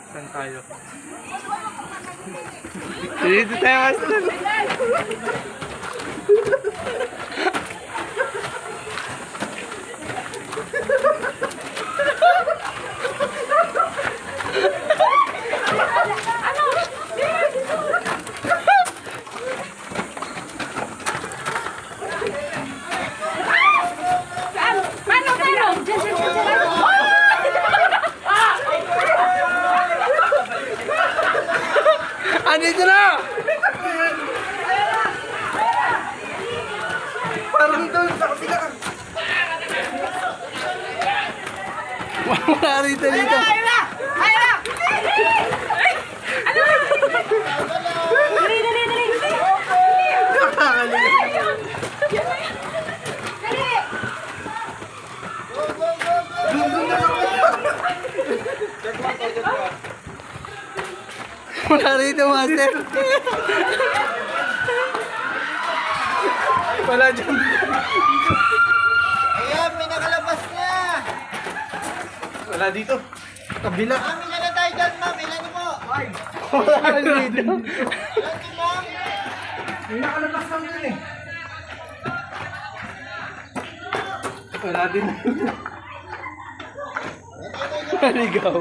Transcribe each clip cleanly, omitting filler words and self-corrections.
Saan tayo? Dito tayo, Master. Andito na! Parang doon sa kapila. Wala rito dito. Ayun na! Ano? Dali! Nakakalimutan. Dali! Wala rito, Master. Wala dyan. Ayan, may nakalabas na. Wala dito. Kabila. Ma'am, ilan na tayo dyan, ma'am? Ilan niyo po? Wala dito. Ilan niyo, ma'am? May nakalabas lang dun eh. Wala din. Maligaw.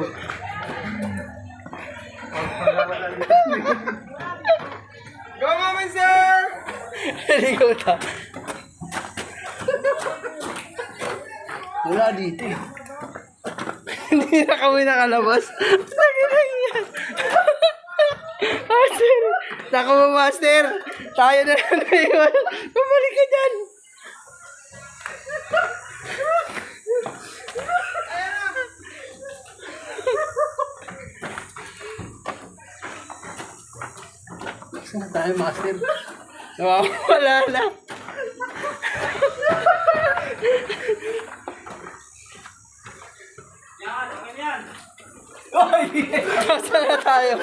Go, Mama, sir! Maligaw ta. Wala dito. Hindi na kami nakalabas. Nagilang yan. Master! Naku mo, Master! Tayo na lang ngayon. Bumalik ka dyan. Saan na tayo, Master? Nawawala na. Oy! Saan na tayo?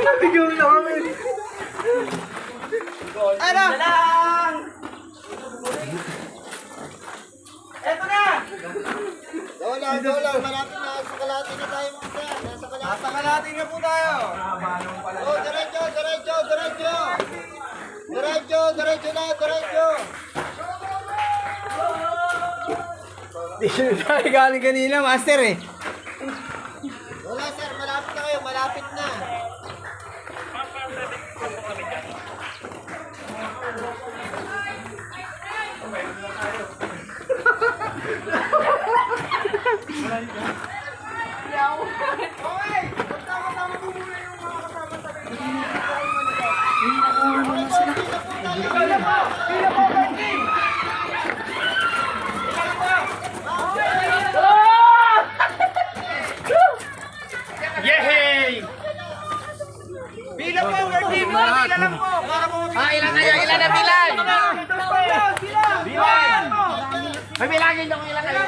Nabigaw na kami. Ano? Eto na! Go lang. Malapit na. Sa kalahati na tayo, mga sir. Nasa kalahati. Nasa kalahati na po tayo. Oh, diretso na. Dito tayo galing kanina, Master eh. Wala, sir. Malapit na kayo. Malapit na. Yehey! Bilang po, Gertie! Bilang po! Ilan na bilang? Bilang! May bilangin nyo kung ilan kayo.